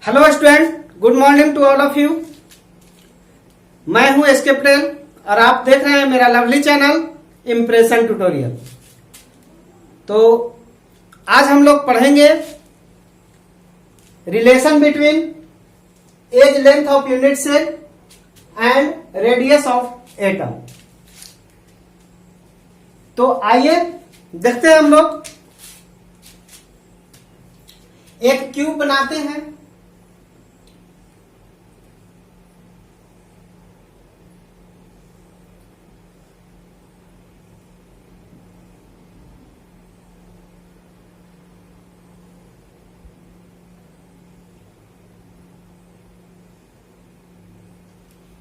Hello student, good morning to all of you. मैं हूं SK Patel और आप देख रहे हैं मेरा लवली चैनल इम्प्रेशन ट्यूटोरियल। तो आज हम लोग पढ़ेंगे relation between edge length of unit cell and radius of atom. तो आइए देखते हैं, हम लोग एक क्यूब बनाते हैं।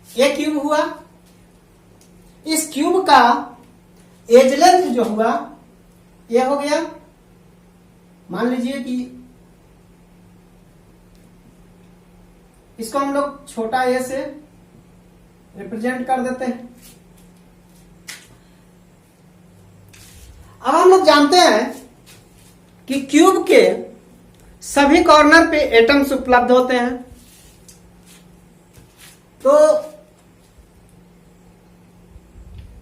ये क्यूब हुआ। इस क्यूब का एज लेंथ जो हुआ ये हो गया, मान लीजिए कि इसको हम लोग छोटा ए से रिप्रेजेंट कर देते हैं। अब हम लोग जानते हैं कि क्यूब के सभी कॉर्नर पे एटम्स उपलब्ध होते हैं। तो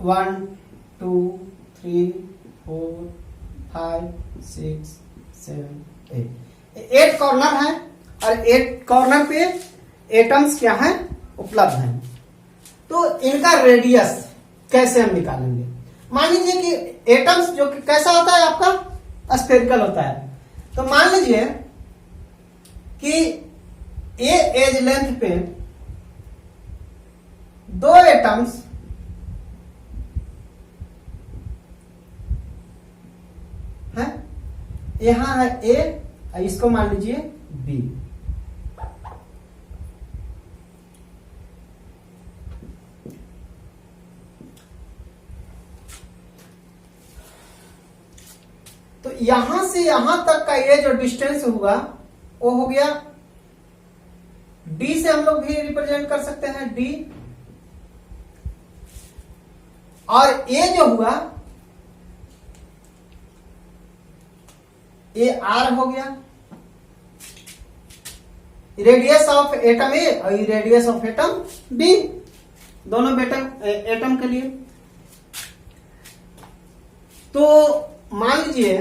1 2 3 4 5 6 7 8 कॉर्नर है और 8 कॉर्नर पे एटम्स क्या है, उपलब्ध हैं। तो इनका रेडियस कैसे हम निकालेंगे? मान लीजिए कि एटम्स जो कि कैसा होता है आपका, स्फेरिकल होता है। तो मान लीजिए कि ए एज लेंथ पे दो एटम्स है, यहां है ए, इसको मान लीजिए बी। तो यहां से यहां तक का ये जो डिस्टेंस हुआ वो हो गया डी, से हम लोग भी रिप्रेजेंट कर सकते हैं डी। और ए जो हुआ ए आर हो गया। रेडियस ऑफ एटम ए और रेडियस ऑफ एटम बी, दोनों एटम के लिए। तो मान लीजिए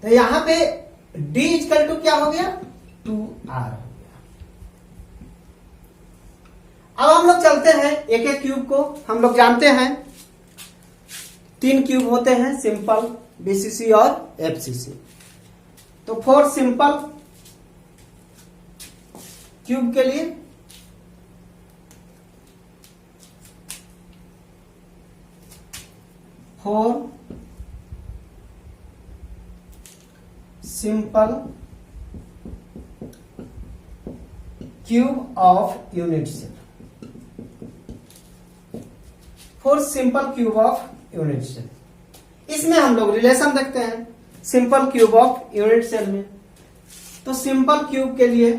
तो यहां पे D इक्वल टू क्या हो गया, 2R हो गया। अब हम लोग चलते हैं एक एक क्यूब को। हम लोग जानते हैं 3 क्यूब होते हैं, सिंपल, बीसीसी और एफसीसी। तो 4 सिंपल क्यूब के लिए simple cube of unit cell. 4 simple cube of unit cell. इसमें हम लोग रिलेशन देखते हैं simple cube of unit cell में। तो सिंपल क्यूब के लिए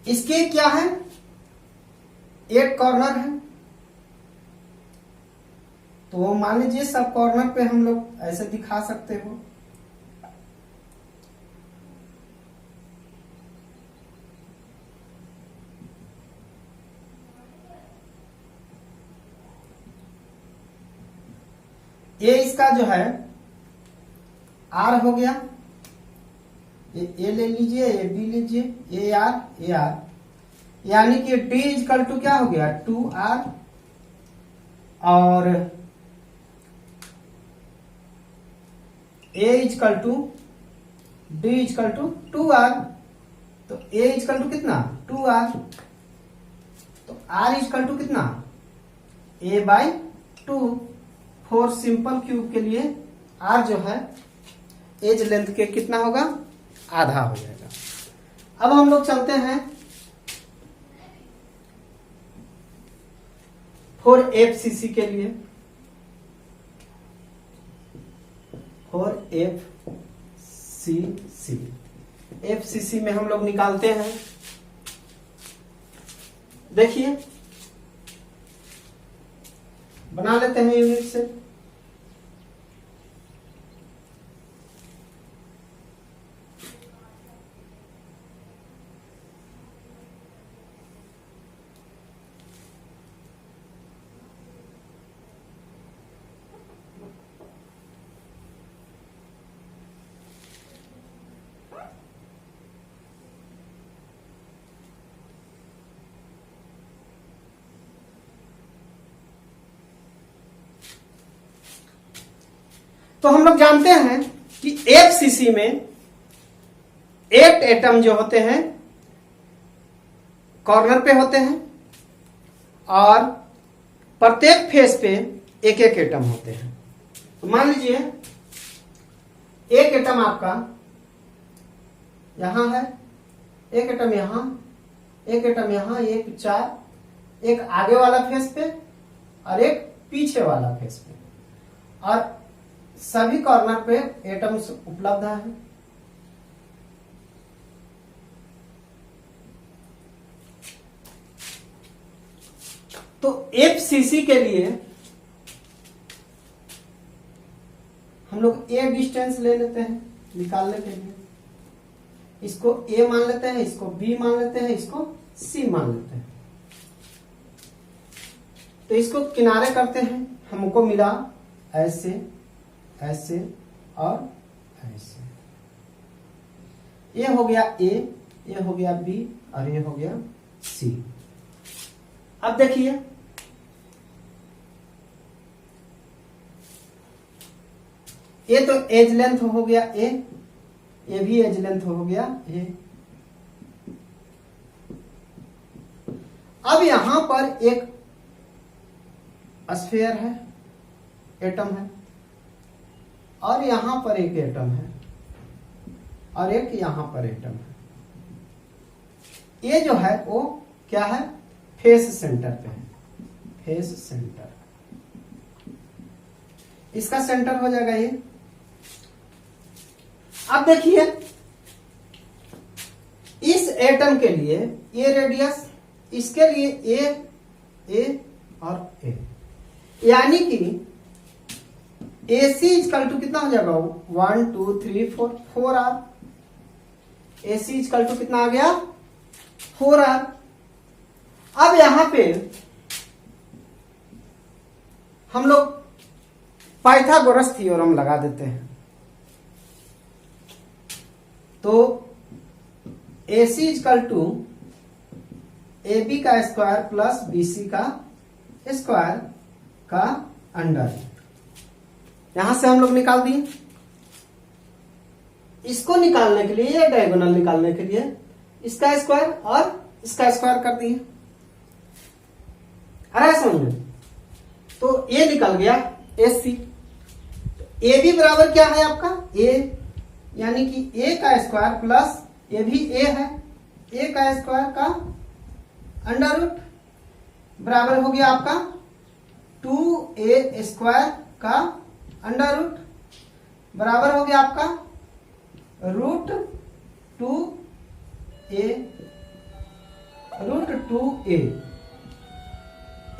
इसके क्या है, 8 कॉर्नर है। तो मान लीजिए सब कॉर्नर पे हम लोग ऐसे दिखा सकते हो। ये इसका जो है आर हो गया, ए ले लीजिए, ए बी लीजिए, ए आर, यानी कि डी इक्वल टू क्या हो गया, 2R। और A equal to D equal to 2R। तो ए इक्वल टू कितना, 2R। तो R इक्वल टू कितना, a/2। 4 सिंपल क्यूब के लिए R जो है एज लेंथ के कितना होगा, आधा हो जाएगा। अब हम लोग चलते हैं फॉर FCC के लिए, फॉर FCC में हम लोग निकालते हैं। देखिए बना लेते हैं यूनिट से। तो हम लोग जानते हैं कि FCC में 8 एटम जो होते हैं कॉर्नर पे होते हैं और प्रत्येक फेस पे एक एक एटम होते हैं। तो मान लीजिए एक एटम आपका यहां है, एक एटम यहां, एक एटम यहां, एक 4, एक आगे वाला फेस पे और एक पीछे वाला फेस पे, और सभी कॉर्नर पे एटम्स उपलब्ध है। तो FCC के लिए हम लोग A डिस्टेंस ले लेते हैं निकालने के लिए। इसको A मान लेते हैं, इसको B मान लेते हैं, इसको C मान लेते हैं। तो इसको किनारे करते हैं, हमको मिला ऐसे, ऐसे और ऐसे। ये हो गया A, ये हो गया B और ये हो गया C। अब देखिए ये तो एज लेंथ हो गया A, ये भी एज लेंथ हो गया A। अब यहां पर एक स्फीयर है, एटम है, और यहां पर एक एटम है और एक यहां पर एटम है। ये जो है वो क्या है, फेस सेंटर पे है, फेस सेंटर। इसका सेंटर हो जाएगा ये। अब देखिए इस एटम के लिए ये रेडियस, इसके लिए ए और ए, यानी कि AC इजकल टू कितना हो जाएगा, 1 2 3 4, 4R। AC इजकल टू कितना आ गया, 4R। अब यहां पे हम लोग पाइथागोरस थ्योरम लगा देते हैं। तो AC इजकल टू AB का स्क्वायर प्लस BC का स्क्वायर का अंडर। यहां से हम लोग निकाल दिए। इसको निकालने के लिए, ये डायगोनल निकालने के लिए इसका स्क्वायर और इसका स्क्वायर कर दिए। आ रहा है समझ में? तो ये निकल गया AC। ए भी बराबर क्या है आपका, A, यानी कि A का स्क्वायर प्लस ये भी A है, A का स्क्वायर का अंडर रूट बराबर हो गया आपका 2A स्क्वायर का अंडर रूट बराबर हो गया आपका √2A।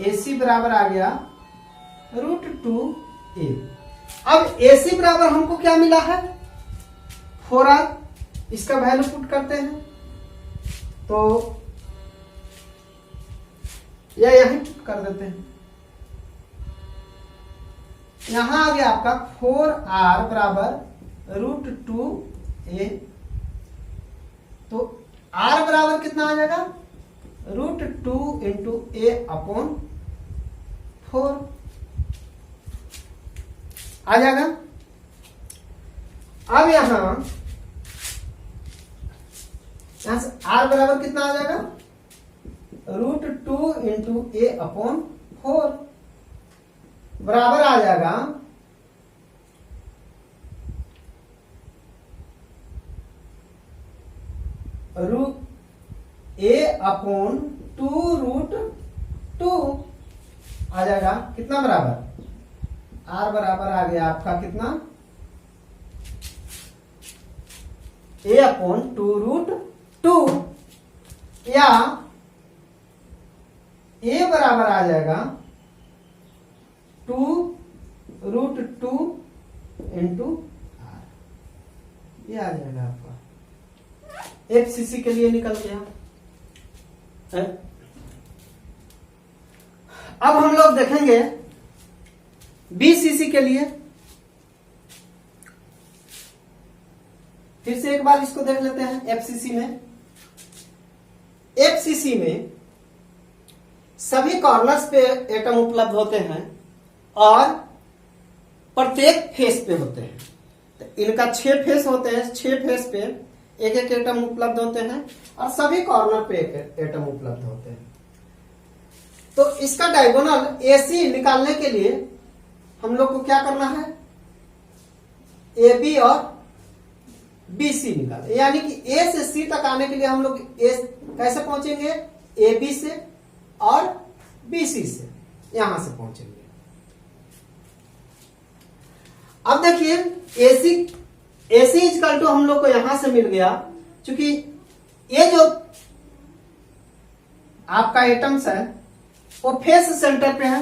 AC बराबर आ गया √2A। अब AC बराबर हमको क्या मिला है, 4R। इसका वैल्यू पुट करते हैं तो यही पुट कर देते हैं। यहां आ गया आपका 4R बराबर √2A। तो R बराबर कितना आ जाएगा, √2 इंटू A अपॉन 4 आ जाएगा। अब यहां से R बराबर कितना आ जाएगा, √2 इंटू A अपॉन 4 बराबर आ जाएगा A अपॉन 2 √2। आ जाएगा कितना बराबर, R बराबर आ गया आपका कितना, A/2√2 या A बराबर आ जाएगा 2√2 इंटू R, ये आ जाएगा आपका। FCC के लिए निकल गया। अब हम लोग देखेंगे BCC के लिए। फिर से एक बार इसको देख लेते हैं। FCC में सभी कॉर्नर्स पे एटम उपलब्ध होते हैं और प्रत्येक फेस पे होते हैं। तो इनका 6 फेस होते हैं, 6 फेस पे एक एक एटम उपलब्ध होते हैं और सभी कॉर्नर पे एक एटम उपलब्ध होते हैं। तो इसका डायगोनल AC निकालने के लिए हम लोग को क्या करना है, AB और BC निकाल, यानी कि A से C तक आने के लिए हम लोग कैसे पहुंचेंगे, AB से और BC से, यहां से पहुंचेंगे। अब देखिए AC इक्वल टू हम लोग को यहां से मिल गया, क्योंकि ये जो आपका एटम्स है वो फेस सेंटर पे है।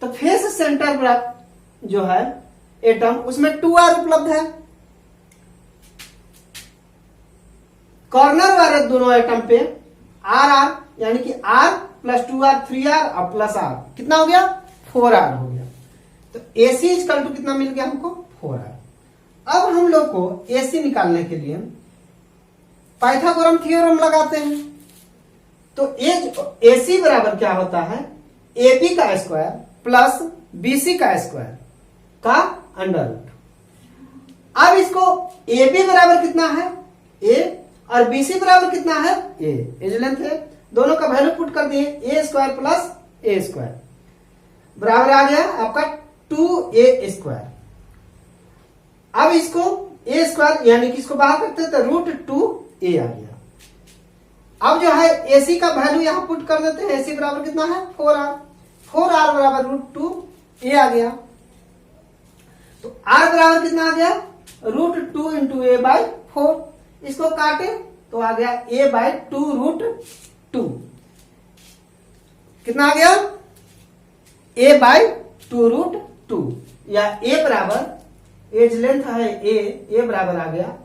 तो फेस सेंटर पर जो है एटम, उसमें 2R उपलब्ध है। कॉर्नर वाले दोनों एटम पे R यानी कि R + 2R 3R और प्लस R कितना हो गया, 4R हो गया। तो AC इक्वल टू कितना मिल गया हमको, 4R। अब हम लोग को AC निकालने के लिए पाइथागोरस थ्योरम लगाते हैं। तो AC बराबर क्या होता है, AB का स्क्वायर प्लस BC का स्क्वायर का अंडर रूट। अब इसको AB बराबर कितना है, A, और BC बराबर कितना है, A, एज लेंथ है, दोनों का वैल्यू पुट कर दिए, A² प्लस A² बराबर आ गया आपका 2A²। अब इसको A² यानी कि इसको बाहर करते हैं तो √2A आ गया। अब जो है AC का वैल्यू यहां पुट कर देते हैं, AC बराबर कितना है, 4R बराबर √2A आ गया। तो R बराबर कितना आ गया, √2 इंटू A/4। इसको काटे तो आ गया A/2√2। कितना आ गया, A/2√2 या A बराबर, एज लेंथ है A बराबर आ गया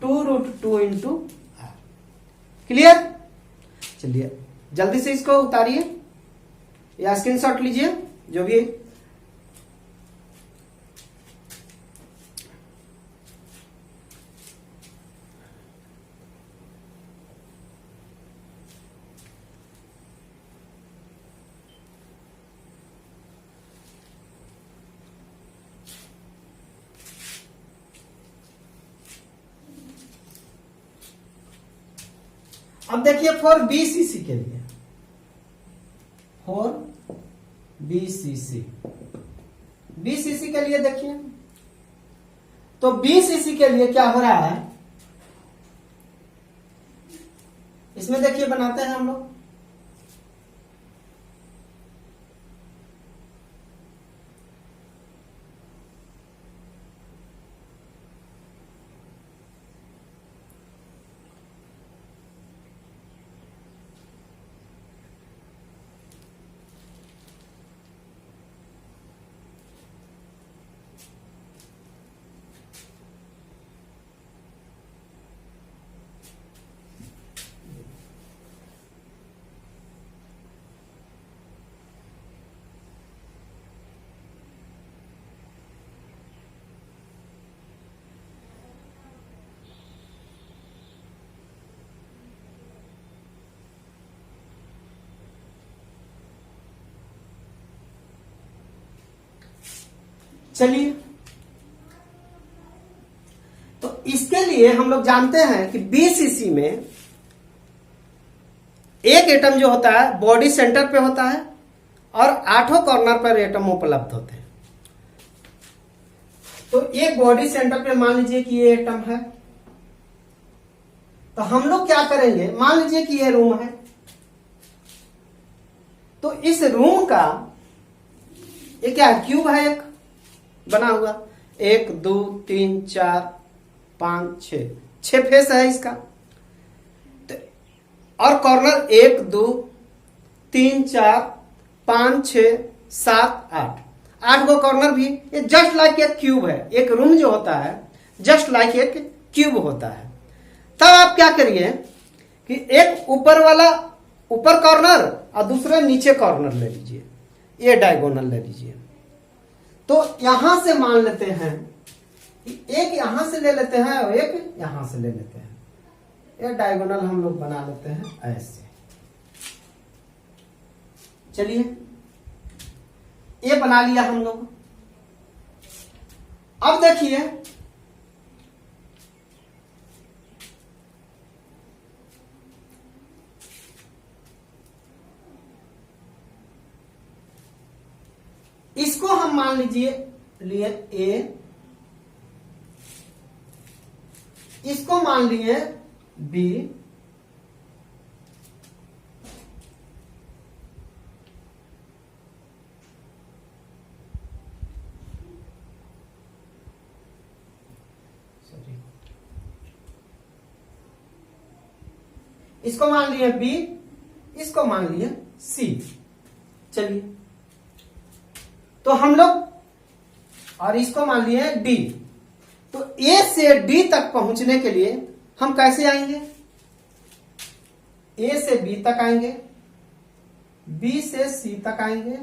2√2 इंटू R। क्लियर। चलिए जल्दी से इसको उतारिए या स्क्रीनशॉट लीजिए जो भी। अब देखिए फॉर BCC के लिए, फॉर BCC के लिए देखिए, तो BCC के लिए क्या हो रहा है, इसमें देखिए बनाते हैं हम लोग। चलिए, तो इसके लिए हम लोग जानते हैं कि BCC में एक एटम जो होता है बॉडी सेंटर पे होता है और 8 कॉर्नर पर एटम उपलब्ध होते हैं। तो एक बॉडी सेंटर पे मान लीजिए कि ये एटम है, तो हम लोग क्या करेंगे, मान लीजिए कि ये रूम है, तो इस रूम का ये क्या है, क्यूब है एक बना हुआ, 1 2 3 4 5 6 फेस है इसका। तो और कॉर्नर 1 2 3 4 5 6 7 8 गो कॉर्नर भी, ये जस्ट लाइक एक क्यूब है। एक रूम जो होता है जस्ट लाइक एक क्यूब होता है। तब आप क्या करिए कि एक ऊपर वाला ऊपर कॉर्नर और दूसरे नीचे कॉर्नर ले लीजिए, ये डायगोनल ले लीजिए। तो यहां से मान लेते हैं कि एक यहां से ले लेते हैं और एक यहां से ले लेते हैं। ये डायगोनल हम लोग बना लेते हैं ऐसे। चलिए ये बना लिया हम लोग। अब देखिए इसको हम मान लीजिए लिए ए, इसको मान लिए बी, इसको मान लिए बी, इसको मान लिए सी। चलिए तो हम लोग और इसको मान लिए डी। तो ए से डी तक पहुंचने के लिए हम कैसे आएंगे, ए से बी तक आएंगे, बी से सी तक आएंगे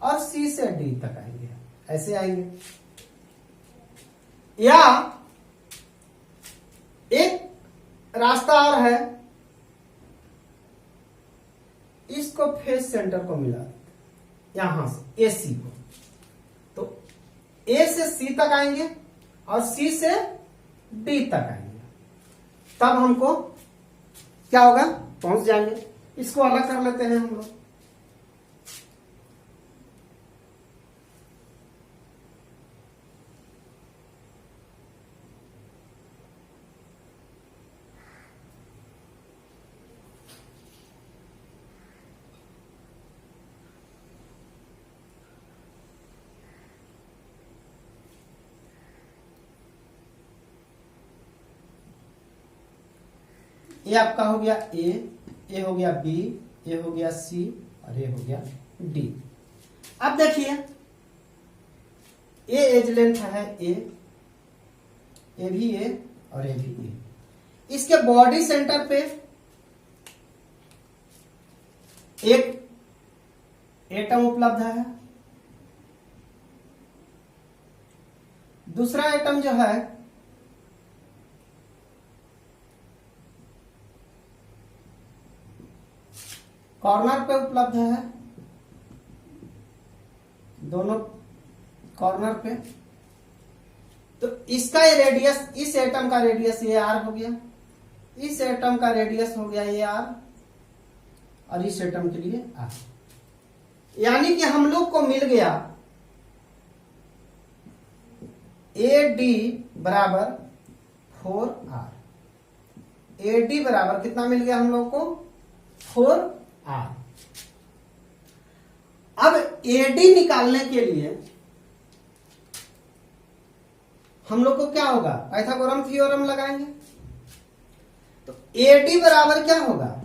और सी से डी तक आएंगे, ऐसे आएंगे। या एक रास्ता और है, इसको फेस सेंटर को मिला यहां से ए सी को, तो ए से सी तक आएंगे और सी से डी तक आएंगे। तब हमको क्या होगा, पहुंच जाएंगे। इसको अलग कर लेते हैं हम लोग। ये आपका हो गया ए, ये हो गया बी, ये हो गया सी और ये हो गया डी। अब देखिए ये एज लेंथ है ए भी ए और ए भी ए। इसके बॉडी सेंटर पे एक एटम उपलब्ध है, दूसरा एटम जो है कॉर्नर पे उपलब्ध है, दोनों कॉर्नर पे। तो इसका ये रेडियस, इस एटम का रेडियस ये आर हो गया, इस एटम का रेडियस हो गया ये आर और इस एटम के लिए आर। यानी कि हम लोग को मिल गया ए डी बराबर 4r। ए डी बराबर कितना मिल गया हम लोग को, 4r। अब एडी निकालने के लिए हम लोग को क्या होगा, पाइथागोरम थ्योरम लगाएंगे। तो एडी बराबर क्या होगा,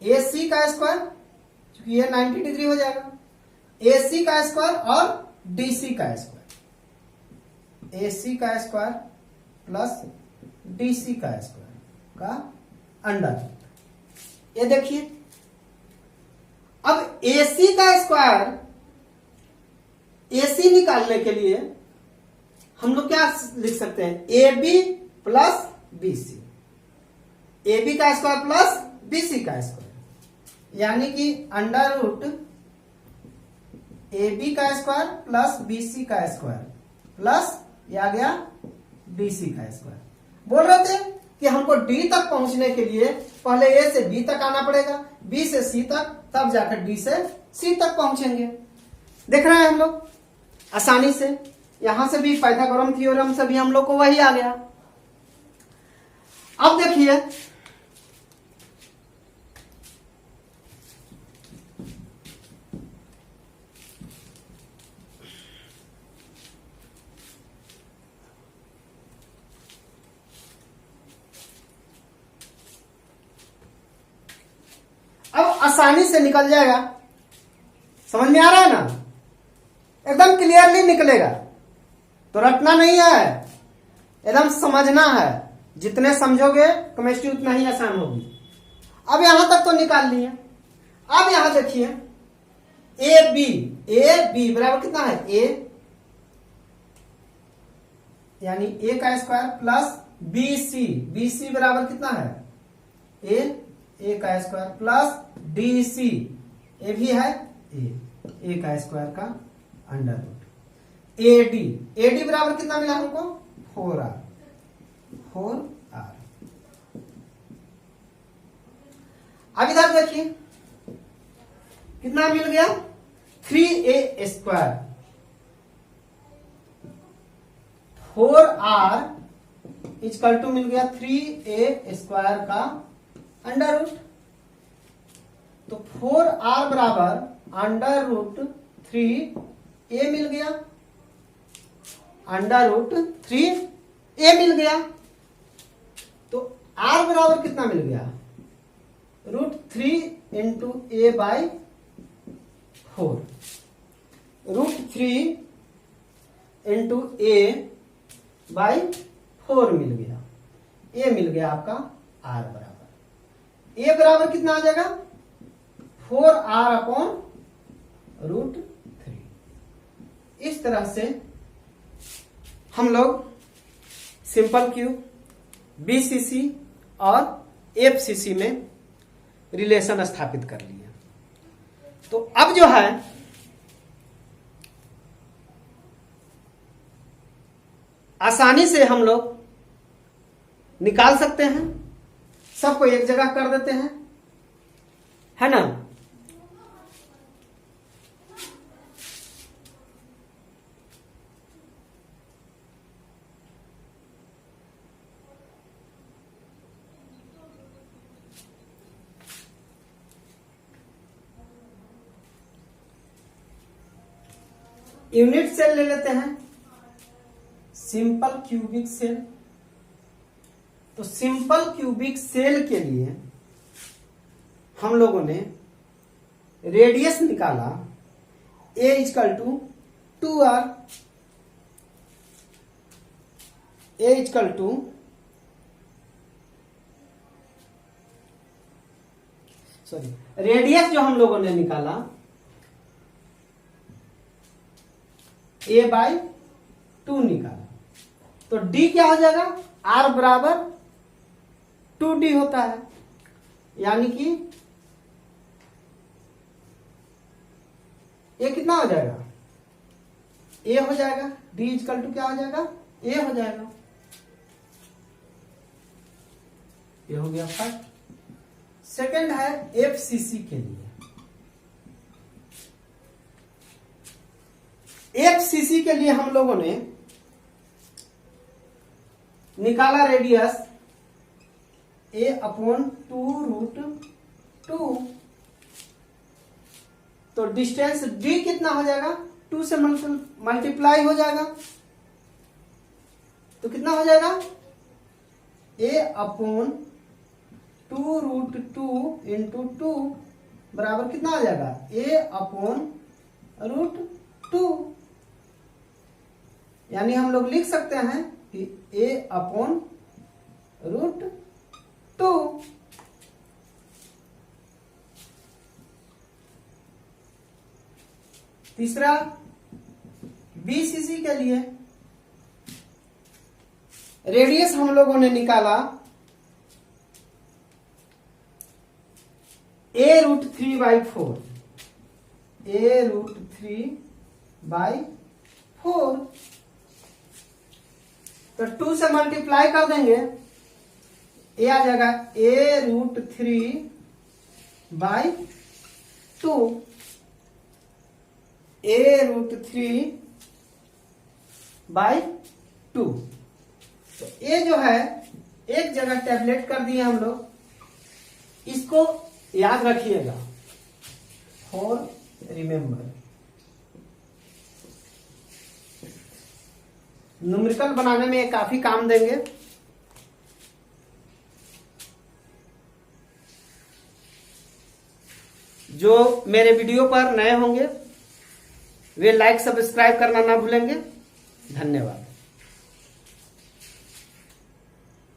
ए सी का स्क्वायर, क्योंकि ये 90 डिग्री हो जाएगा, ए सी का स्क्वायर और डी सी का स्क्वायर, ए सी का स्क्वायर प्लस डी सी का स्क्वायर का अंडर। ये देखिए अब AC का स्क्वायर, AC निकालने के लिए हम लोग क्या लिख सकते हैं, AB प्लस BC, AB का स्क्वायर प्लस BC का स्क्वायर, यानी कि अंडर रूट AB का स्क्वायर प्लस BC का स्क्वायर प्लस ये आ गया BC का स्क्वायर। बोल रहे थे कि हमको D तक पहुंचने के लिए पहले A से B तक आना पड़ेगा, B से C तक, तब जाकर D से C तक पहुंचेंगे। देख रहे हैं हम लोग आसानी से, यहां से भी पाइथागोरम थ्योरम से भी हम लोग को वही आ गया। अब देखिए आसानी से निकल जाएगा। समझ में आ रहा है ना, एकदम क्लियरली निकलेगा। तो रटना नहीं है, एकदम समझना है। जितने समझोगे केमिस्ट्री उतना ही आसान होगी। अब यहां तक तो निकाल लिए। अब यहां देखिए ए बी बराबर कितना है, ए यानी ए का स्क्वायर प्लस बी सी बराबर कितना है, ए का स्क्वायर प्लस डी सी, ए भी है ए का स्क्वायर का अंडर रूट, ए डी बराबर कितना मिला हमको, 4r। अब इधर देखिए कितना मिल गया, 3a square, 4r equal to मिल गया 3a स्क्वायर का अंडर रूट। तो 4r बराबर अंडर रूट 3a मिल गया, अंडर रूट 3a मिल गया। तो r बराबर कितना मिल गया, √3 into a by 4, √3 into a by 4 मिल गया। a मिल गया आपका r बराबर, a बराबर कितना आ जाएगा, 4r अपॉन √3। इस तरह से हम लोग सिंपल क्यूब, बीसीसी और एफसीसी में रिलेशन स्थापित कर लिया। तो अब जो है आसानी से हम लोग निकाल सकते हैं, सबको एक जगह कर देते हैं, है ना। यूनिट सेल ले लेते हैं, सिंपल क्यूबिक सेल। तो सिंपल क्यूबिक सेल के लिए हम लोगों ने रेडियस निकाला, a equal to 2r, a equal to radius जो हम लोगों ने निकाला a बाई 2 निकाला। तो d क्या हो जाएगा, r बराबर 2d होता है, यानी कि a कितना हो जाएगा, a हो जाएगा, d इक्वल टू क्या हो जाएगा, a हो जाएगा। ये हो गया फर्स्ट। सेकंड है एफसीसी के लिए। एफसीसी के लिए हम लोगों ने निकाला रेडियस a अपॉन 2√2। तो डिस्टेंस d कितना हो जाएगा, 2 से मल्टीप्लाई हो जाएगा। तो कितना हो जाएगा, a अपॉन 2√2 इंटू 2 बराबर कितना आ जाएगा, a अपॉन √2। यानी हम लोग लिख सकते हैं कि a अपॉन √2। तीसरा बीसीसी के लिए रेडियस हम लोगों ने निकाला a√3/4, a√3/4। तो 2 से मल्टीप्लाई कर देंगे, a आ जाएगा a√3/2, a√3/2। तो a जो है एक जगह टैबलेट कर दिए हम लोग, इसको याद रखिएगा फॉर रिमेंबर। न्यूमेरिकल बनाने में ये काफी काम देंगे। जो मेरे वीडियो पर नए होंगे वे लाइक सब्सक्राइब करना ना भूलेंगे। धन्यवाद।